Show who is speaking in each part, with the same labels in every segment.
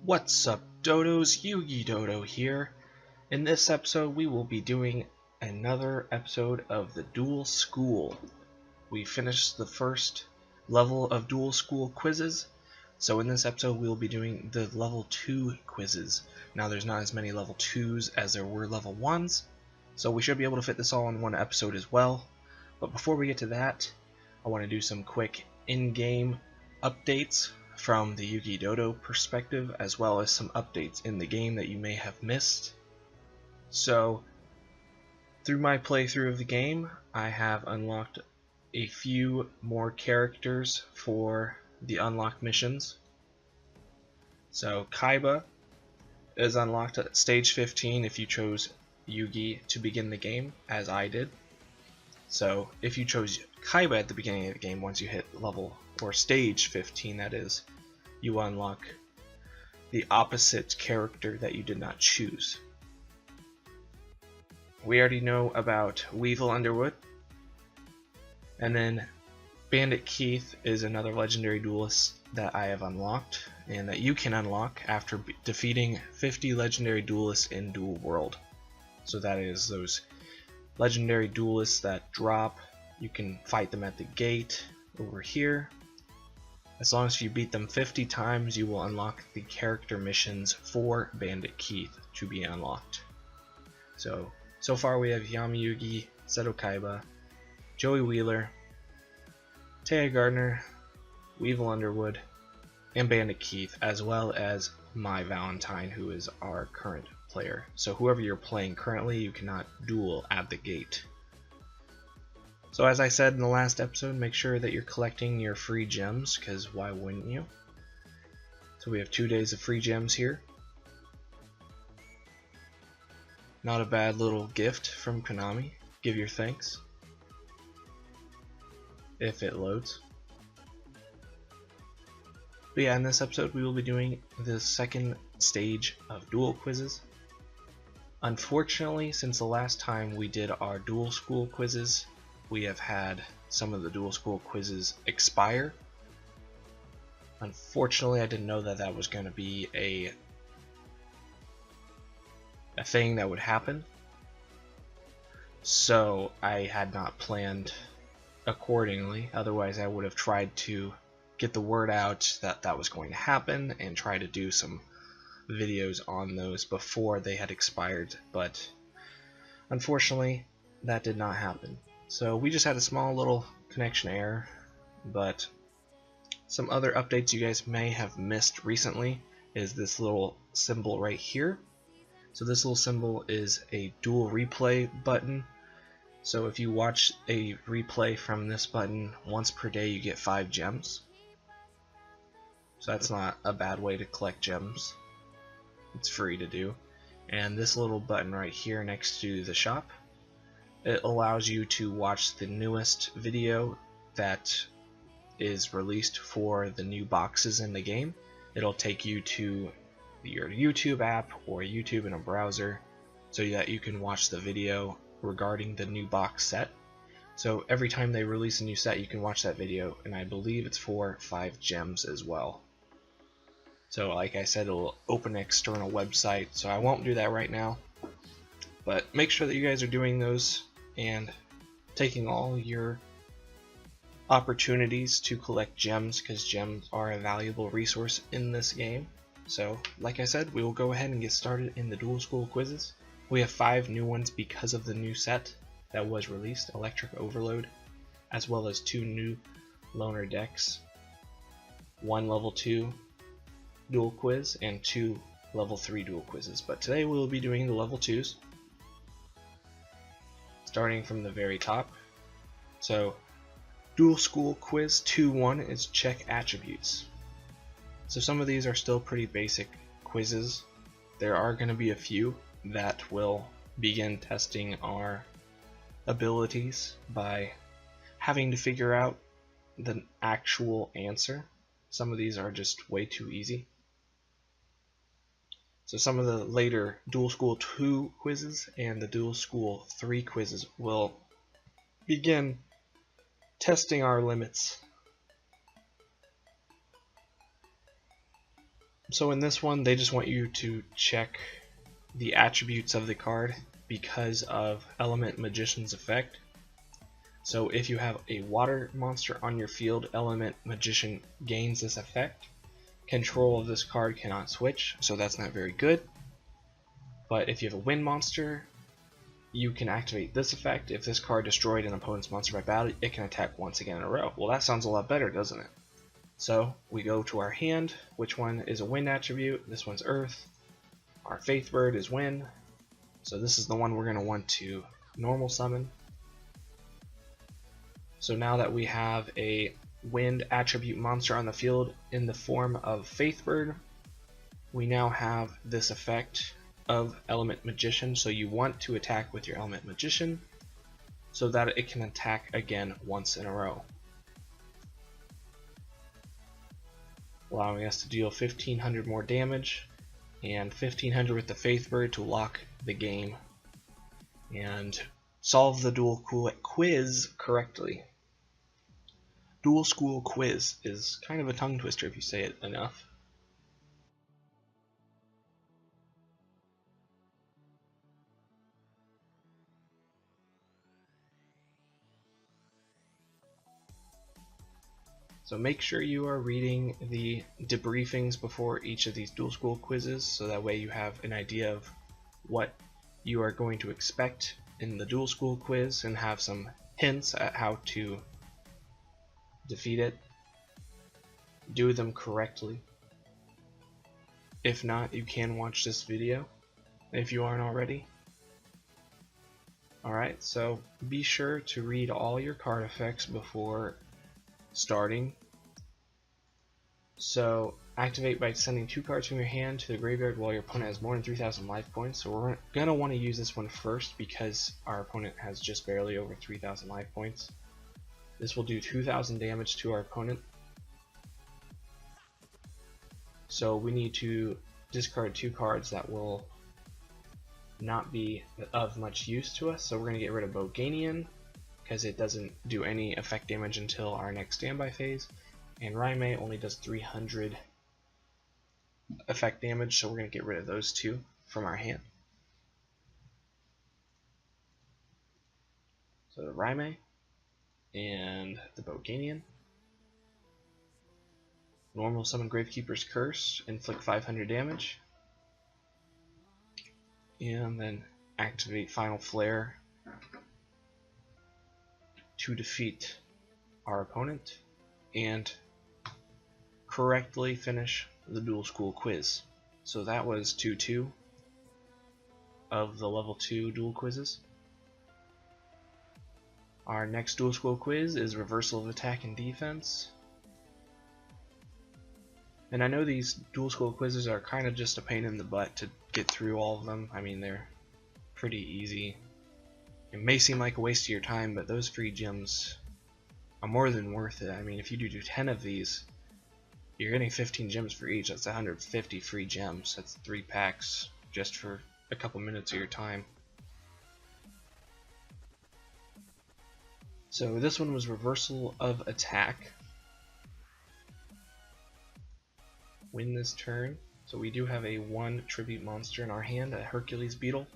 Speaker 1: What's up, Dodos? Yugi Dodo here. In this episode, we will be doing another episode of the Duel School. We finished the first level of Duel School quizzes, so in this episode, we will be doing the level 2 quizzes. Now, there's not as many level 2s as there were level 1s, so we should be able to fit this all in one episode as well. But before we get to that, I want to do some quick in-game updates from the Yugi Dodo perspective, as well as some updates in the game that you may have missed. So, through my playthrough of the game, I have unlocked a few more characters for the unlocked missions. So, Kaiba is unlocked at stage 15 if you chose Yugi to begin the game, as I did. So, if you chose Kaiba at the beginning of the game, once you hit level or stage 15, that is, you unlock the opposite character that you did not choose. We already know about Weevil Underwood, and then Bandit Keith is another legendary duelist that I have unlocked, and that you can unlock after defeating 50 legendary duelists in Duel World. So that is those legendary duelists that drop. You can fight them at the gate over here. As long as you beat them 50 times, you will unlock the character missions for Bandit Keith to be unlocked. So far we have Yami Yugi, Seto Kaiba, Joey Wheeler, Taya Gardner, Weevil Underwood, and Bandit Keith, as well as my Valentine, who is our current player. So whoever you're playing currently, you cannot duel at the gate. So as I said in the last episode, make sure that you're collecting your free gems, because why wouldn't you? So we have 2 days of free gems here. Not a bad little gift from Konami. Give your thanks. If it loads. But yeah, in this episode we will be doing the second stage of duel quizzes. Unfortunately, since the last time we did our duel school quizzes, we have had some of the duel school quizzes expire. Unfortunately, I didn't know that that was going to be a thing that would happen, so I had not planned accordingly. Otherwise, I would have tried to get the word out that that was going to happen and try to do some videos on those before they had expired, but unfortunately that did not happen. So we just had a small little connection error, but some other updates you guys may have missed recently is this little symbol right here. So this little symbol is a dual replay button. So if you watch a replay from this button once per day, you get 5 gems. So that's not a bad way to collect gems. It's free to do. And this little button right here next to the shop, it allows you to watch the newest video that is released for the new boxes in the game. It'll take you to your YouTube app or YouTube in a browser so that you can watch the video regarding the new box set. So every time they release a new set, you can watch that video, and I believe it's for 5 gems as well. So like I said, it'll open an external website, so I won't do that right now. But make sure that you guys are doing those and taking all your opportunities to collect gems, because gems are a valuable resource in this game. So like I said, we will go ahead and get started in the duel school quizzes. We have 5 new ones because of the new set that was released, Electric Overload, as well as 2 new loner decks, 1 level 2 duel quiz and 2 level 3 duel quizzes. But today we will be doing the level 2s, starting from the very top. So Duel School Quiz 2-1 is check attributes. So some of these are still pretty basic quizzes. There are going to be a few that will begin testing our abilities by having to figure out the actual answer. Some of these are just way too easy. So some of the later Duel School 2 quizzes and the Duel School 3 quizzes will begin testing our limits. So in this one, they just want you to check the attributes of the card because of Element Magician's effect. So if you have a water monster on your field, Element Magician gains this effect. Control of this card cannot switch, so that's not very good. But if you have a wind monster, you can activate this effect. If this card destroyed an opponent's monster by battle, it can attack once again in a row. Well, that sounds a lot better, doesn't it? So we go to our hand. Which one is a wind attribute? This one's earth. Our faith bird is wind. So this is the one we're going to want to normal summon. So now that we have a wind attribute monster on the field in the form of faith bird, we now have this effect of Element Magician. So you want to attack with your Element Magician so that it can attack again once in a row, allowing us to deal 1500 more damage and 1500 with the Faith Bird to lock the game and solve the dual quiz correctly. Dual school quiz is kind of a tongue twister if you say it enough. So make sure you are reading the debriefings before each of these dual school quizzes, so that way you have an idea of what you are going to expect in the dual school quiz and have some hints at how to defeat it. Do them correctly. If not, you can watch this video if you aren't already. Alright, so be sure to read all your card effects before starting. So activate by sending 2 cards from your hand to the graveyard while your opponent has more than 3,000 life points. So we're going to want to use this one first because our opponent has just barely over 3,000 life points. This will do 2,000 damage to our opponent. So we need to discard 2 cards that will not be of much use to us. So we're going to get rid of Boganian because it doesn't do any effect damage until our next standby phase. And Roee only does 300 effect damage, so we're going to get rid of those 2 from our hand. So the Roee and the Boganian. Normal summon Gravekeeper's Curse, inflict 500 damage. And then activate Final Flare to defeat our opponent and correctly finish the dual school quiz. So that was 2-2 of the level 2 dual quizzes. Our next dual school quiz is reversal of attack and defense. And I know these dual school quizzes are kind of just a pain in the butt to get through all of them. I mean, they're pretty easy. It may seem like a waste of your time, but those free gems are more than worth it. I mean, if you do 10 of these, you're getting 15 gems for each. That's 150 free gems. That's 3 packs just for a couple minutes of your time. So this one was reversal of attack. Win this turn. So we do have a 1 tribute monster in our hand, a Hercules Beetle.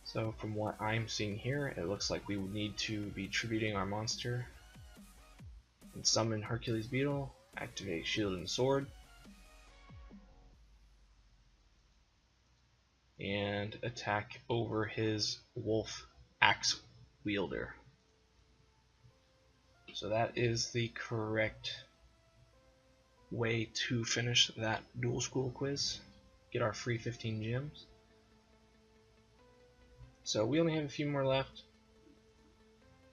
Speaker 1: So from what I'm seeing here, it looks like we would need to be tributing our monster. And summon Hercules Beetle, activate Shield and Sword, and attack over his Wolf Axe Wielder. So that is the correct way to finish that dual school quiz. Get our free 15 gems. So we only have a few more left.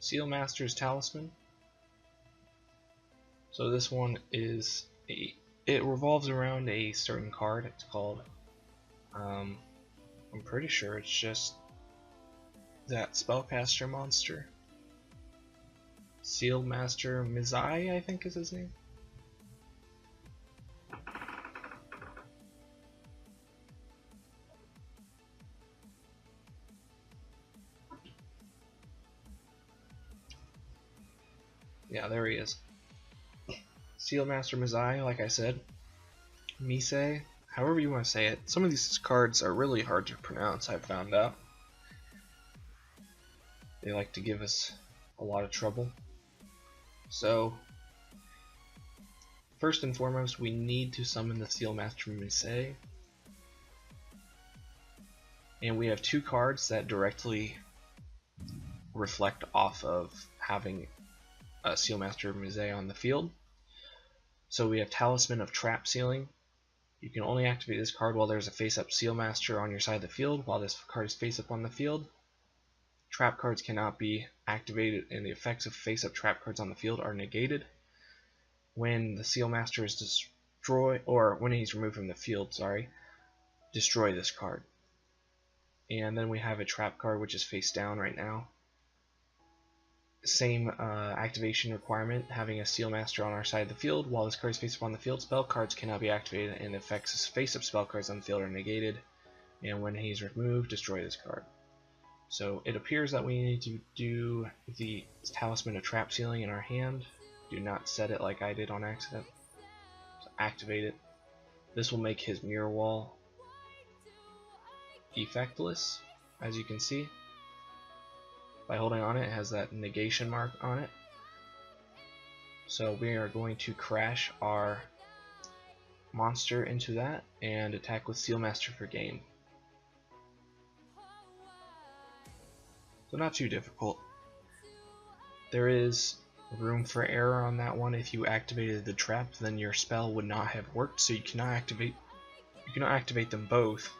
Speaker 1: Sealmaster's Talisman. So this one is it revolves around a certain card. It's called I'm pretty sure it's just that spellcaster monster. Sealmaster Mizai, I think is his name. Yeah, there he is. Sealmaster Mizai, like I said. Misei, however you want to say it. Some of these cards are really hard to pronounce, I've found out. They like to give us a lot of trouble. So, first and foremost, we need to summon the Sealmaster Misei. And we have two cards that directly reflect off of having a Sealmaster Misei on the field. So we have Talisman of Trap Sealing. You can only activate this card while there's a face-up Sealmaster on your side of the field. While this card is face-up on the field, trap cards cannot be activated, and the effects of face-up trap cards on the field are negated. When the Sealmaster is destroyed, or when he's removed from the field, sorry, destroy this card. And then we have a trap card which is face down right now. Same activation requirement, having a Sealmaster on our side of the field. While this card is face up on the field, spell cards cannot be activated, and effects of face up spell cards on the field are negated. And when he's removed, destroy this card. So it appears that we need to do the Talisman of Trap Sealing in our hand. Do not set it like I did on accident. So activate it. This will make his mirror wall effectless, as you can see. By holding on it, it has that negation mark on it. So we are going to crash our monster into that and attack with Sealmaster for game. So not too difficult. There is room for error on that one. If you activated the trap, then your spell would not have worked, so you cannot activate them both.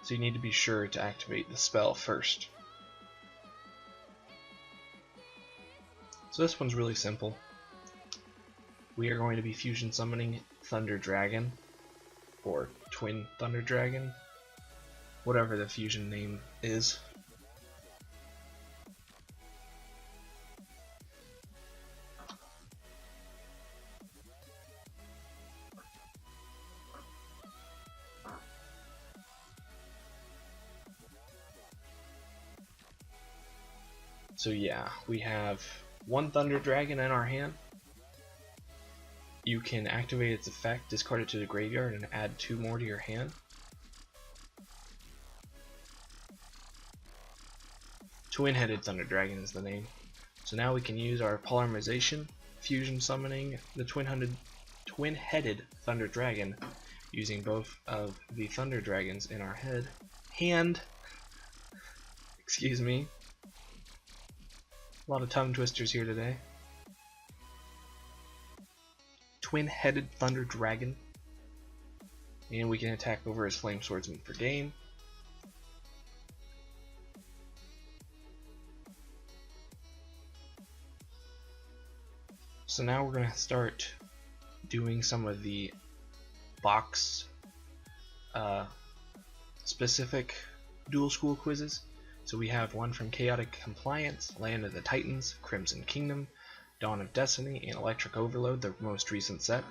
Speaker 1: So you need to be sure to activate the spell first. So this one's really simple. We are going to be fusion summoning Thunder Dragon, or Twin Thunder Dragon, whatever the fusion name is. So yeah, we have one Thunder Dragon in our hand. You can activate its effect, discard it to the graveyard, and add 2 more to your hand. Twin-headed Thunder Dragon is the name. So now we can use our polymerization, fusion summoning the twin-headed Thunder Dragon, using both of the Thunder Dragons in our hand. Excuse me. A lot of tongue twisters here today. Twin-headed Thunder Dragon. And we can attack over his Flame Swordsman for game. So now we're going to start doing some of the box specific dual school quizzes. So we have one from Chaotic Compliance, Land of the Titans, Crimson Kingdom, Dawn of Destiny, and Electric Overload, the most recent set.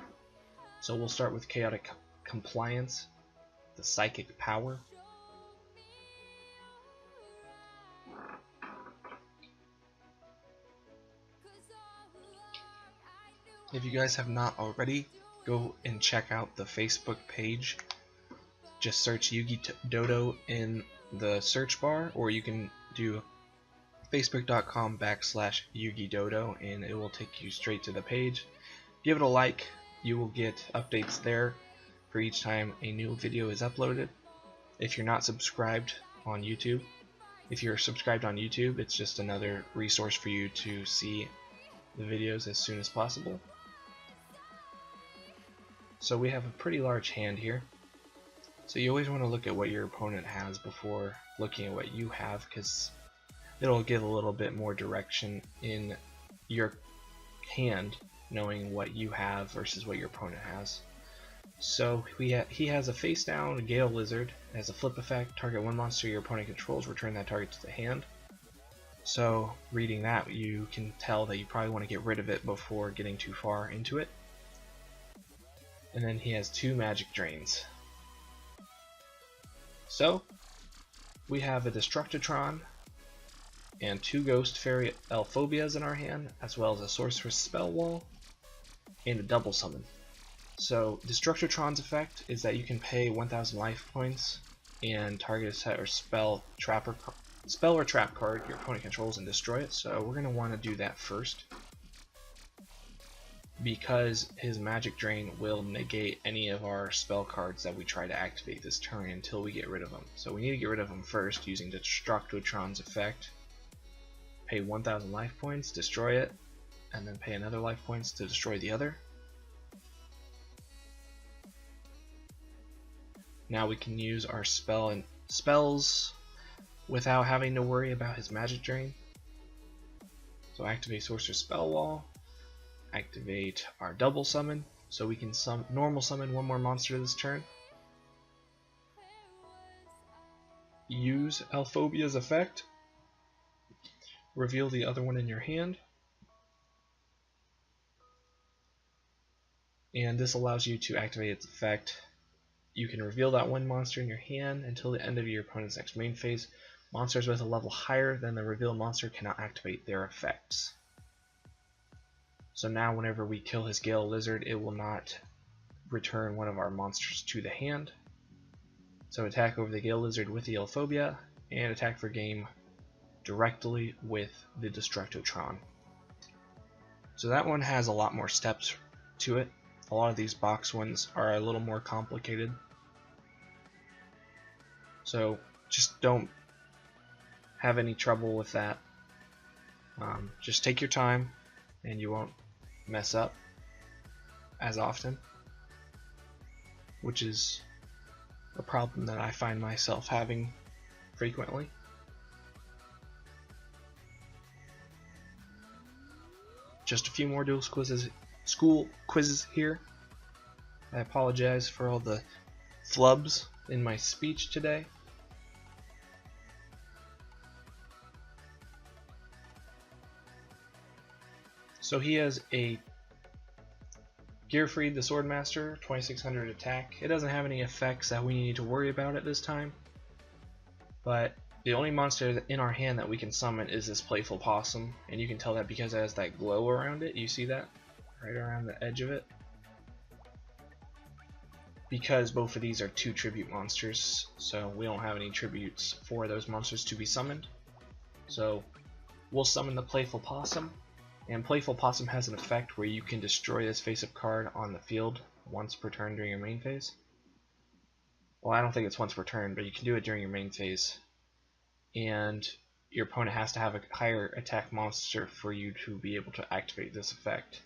Speaker 1: So we'll start with Chaotic Compliance, the Psychic Power. If you guys have not already, go and check out the Facebook page. Just search Yugi Dodo in the search bar, or you can do facebook.com/Yugi Dodo and it will take you straight to the page. Give it a like, you will get updates there for each time a new video is uploaded. If you're not subscribed on YouTube, if you're subscribed on YouTube, it's just another resource for you to see the videos as soon as possible. So we have a pretty large hand here. So you always want to look at what your opponent has before looking at what you have, because it'll give a little bit more direction in your hand, knowing what you have versus what your opponent has. So he has a face down Gale Lizard. As a flip effect, target one monster your opponent controls, return that target to the hand. So reading that, you can tell that you probably want to get rid of it before getting too far into it. And then he has 2 Magic Drains. So we have a Destructitron and 2 Ghost Fairy Elphobias in our hand, as well as a Sorceress Spell Wall. and a double summon. So Destructotron's effect is that you can pay 1,000 life points and target a set or spell or trap card your opponent controls and destroy it. So we're going to want to do that first, because his magic drain will negate any of our spell cards that we try to activate this turn until we get rid of them. So we need to get rid of them first using Destructotron's effect. Pay 1,000 life points, destroy it, and then pay another life points to destroy the other. Now we can use our spells without having to worry about his magic drain. So activate Sorcerer's Spell Wall, activate our double summon, so we can normal summon one more monster this turn. Use Elphobia's effect, reveal the other one in your hand, and this allows you to activate its effect. You can reveal that one monster in your hand until the end of your opponent's next main phase. Monsters with a level higher than the revealed monster cannot activate their effects. So now whenever we kill his Gale Lizard, it will not return one of our monsters to the hand. So attack over the Gale Lizard with the Elphobia, and attack for game directly with the Destructotron. So that one has a lot more steps to it. A lot of these box ones are a little more complicated. So just don't have any trouble with that. Just take your time and you won't mess up as often, which is a problem that I find myself having frequently. Just a few more school quizzes here. I apologize for all the flubs in my speech today. So he has a Gearfried the Swordmaster, 2600 attack. It doesn't have any effects that we need to worry about at this time, but the only monster in our hand that we can summon is this Playful Possum, and you can tell that because it has that glow around it. You see that? Right around the edge of it. Because both of these are 2 tribute monsters, so we don't have any tributes for those monsters to be summoned. So we'll summon the Playful Possum, and Playful Possum has an effect where you can destroy this face-up card on the field once per turn during your main phase. Well, I don't think it's once per turn, but you can do it during your main phase. And your opponent has to have a higher attack monster for you to be able to activate this effect.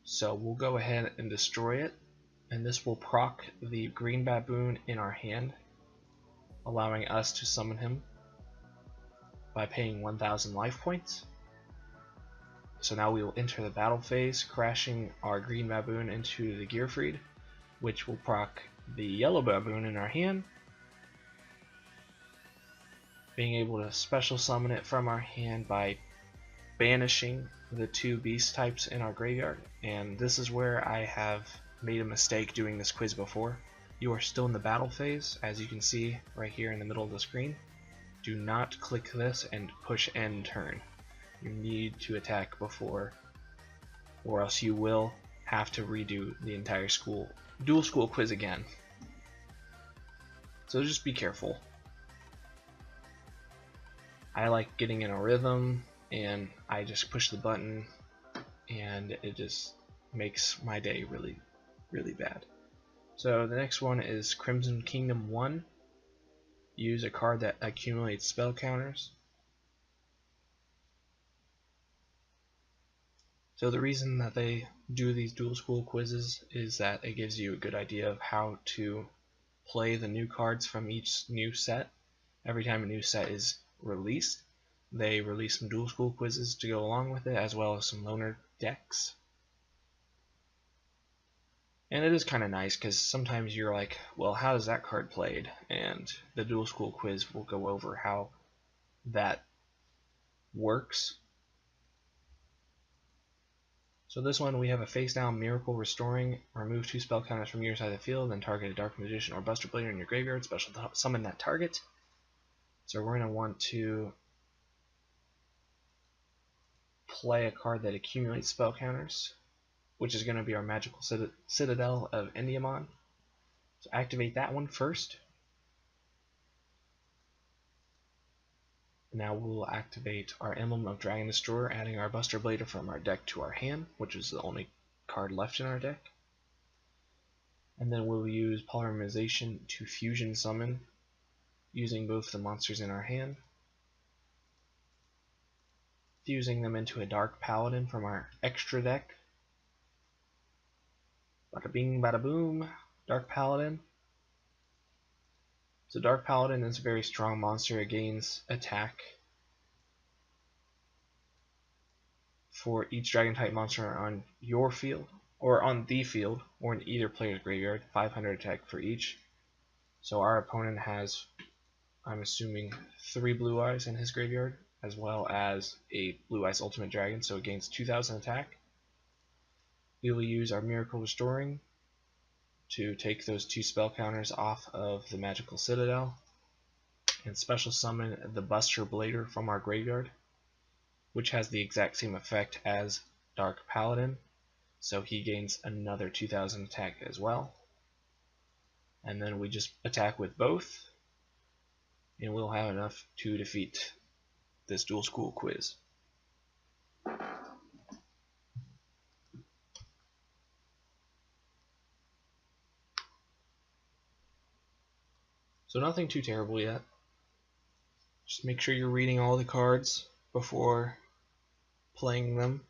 Speaker 1: So we'll go ahead and destroy it, and this will proc the green baboon in our hand, allowing us to summon him by paying 1,000 life points. So now we will enter the battle phase, crashing our green baboon into the Gearfried, which will proc the yellow baboon in our hand, being able to special summon it from our hand by banishing the 2 beast types in our graveyard. And this is where I have made a mistake doing this quiz before. You are still in the battle phase, as you can see right here in the middle of the screen. Do not click this and push end turn. You need to attack before, or else you will have to redo the entire dual school quiz again. So just be careful. I like getting in a rhythm, and I just push the button, and it just makes my day really, really bad. So the next one is Crimson Kingdom 1. Use a card that accumulates spell counters. So the reason that they do these dual school quizzes is that it gives you a good idea of how to play the new cards from each new set. Every time a new set is released, they release some dual school quizzes to go along with it, as well as some loner decks. And it is kind of nice because sometimes you're like, well, how is that card played? And the dual school quiz will go over how that works. So this one, we have a face down Miracle Restoring. Remove 2 spell counters from your side of the field, then target a Dark Magician or Buster Blader in your graveyard. Special summon that target. So we're going to want to play a card that accumulates spell counters. which is going to be our magical citadel of Endymion. So activate that one first. Now we'll activate our Emblem of Dragon Destroyer, adding our Buster Blader from our deck to our hand, which is the only card left in our deck. And then we'll use Polymerization to fusion summon, using both the monsters in our hand, fusing them into a Dark Paladin from our extra deck. Bada bing, bada boom, Dark Paladin. So Dark Paladin is a very strong monster. It gains attack for each dragon type monster on your field, or on the field, or in either player's graveyard, 500 attack for each. So our opponent has, I'm assuming, 3 blue eyes in his graveyard, as well as a blue eyes ultimate dragon, so it gains 2000 attack. We will use our Miracle Restoring to take those 2 spell counters off of the Magical Citadel, and special summon the Buster Blader from our graveyard, which has the exact same effect as Dark Paladin, so he gains another 2000 attack as well. And then we just attack with both, and we'll have enough to defeat this dual school quiz. So nothing too terrible yet. Just make sure you're reading all the cards before playing them.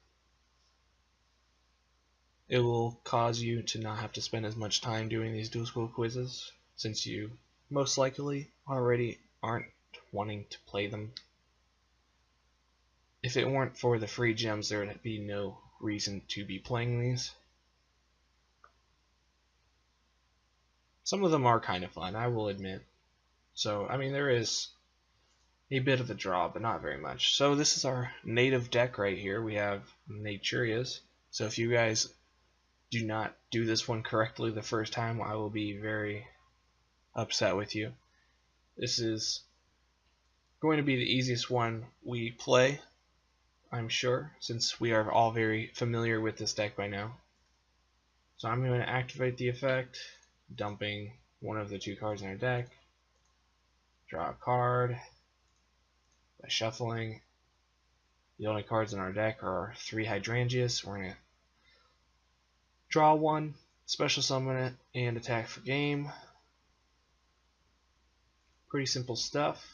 Speaker 1: It will cause you to not have to spend as much time doing these dual school quizzes, since you most likely already aren't wanting to play them. If it weren't for the free gems, there would be no reason to be playing these. Some of them are kind of fun, I will admit. So, I mean, there is a bit of a draw, but not very much. So this is our native deck right here. We have Naturias. So if you guys do not do this one correctly the first time, I will be very upset with you. This is going to be the easiest one we play, I'm sure, since we are all very familiar with this deck by now. So I'm going to activate the effect, dumping one of the 2 cards in our deck, draw a card by shuffling. The only cards in our deck are 3 Hydrangeas. We're going to draw 1, special summon it, and attack for game. Pretty simple stuff.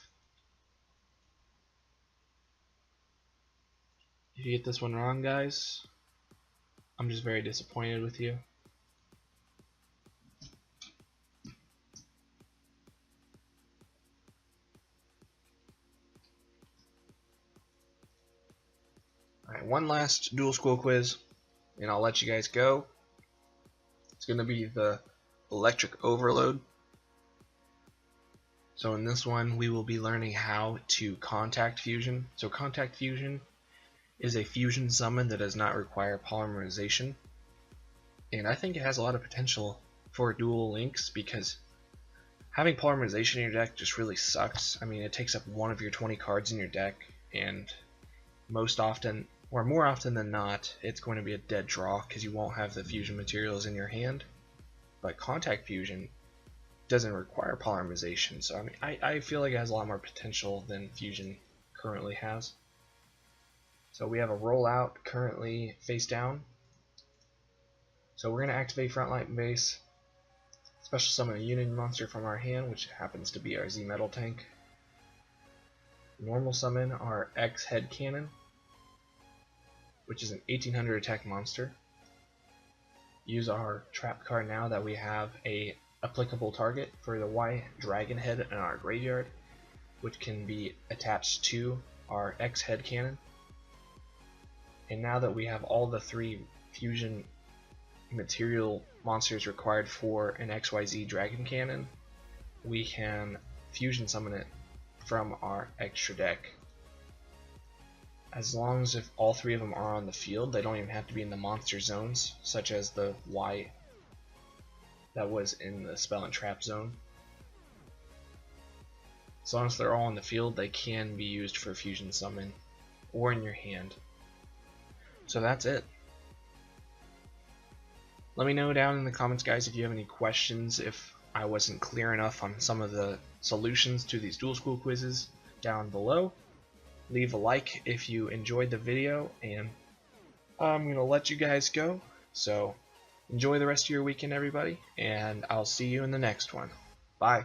Speaker 1: If you get this one wrong, guys, I'm just very disappointed with you. Alright, one last dual school quiz, and I'll let you guys go. It's going to be the Electric Overload. So in this one, we will be learning how to Contact Fusion. So Contact Fusion is a fusion summon that does not require polymerization. And I think it has a lot of potential for Duel Links, because having polymerization in your deck just really sucks. I mean, it takes up one of your 20 cards in your deck, and most often, or more often than not, it's going to be a dead draw because you won't have the fusion materials in your hand. But Contact Fusion doesn't require polymerization, so I mean, I feel like it has a lot more potential than Fusion currently has. So we have a rollout currently face down. So we're going to activate Frontline Base, special summon a Union monster from our hand, which happens to be our Z Metal Tank. Normal summon our X Head Cannon, which is an 1800 attack monster. Use our trap card now that we have a applicable target for the Y Dragon Head in our graveyard, which can be attached to our X Head Cannon. And now that we have all the 3 fusion material monsters required for an XYZ Dragon Cannon, we can fusion summon it from our extra deck. As long as if all 3 of them are on the field, they don't even have to be in the monster zones, such as the Y that was in the spell and trap zone. As long as they're all on the field, they can be used for fusion summon or in your hand. So that's it. let me know down in the comments, guys, if you have any questions, if I wasn't clear enough on some of the solutions to these dual school quizzes down below. Leave a like if you enjoyed the video, and I'm going to let you guys go. So enjoy the rest of your weekend, everybody, and I'll see you in the next one. Bye.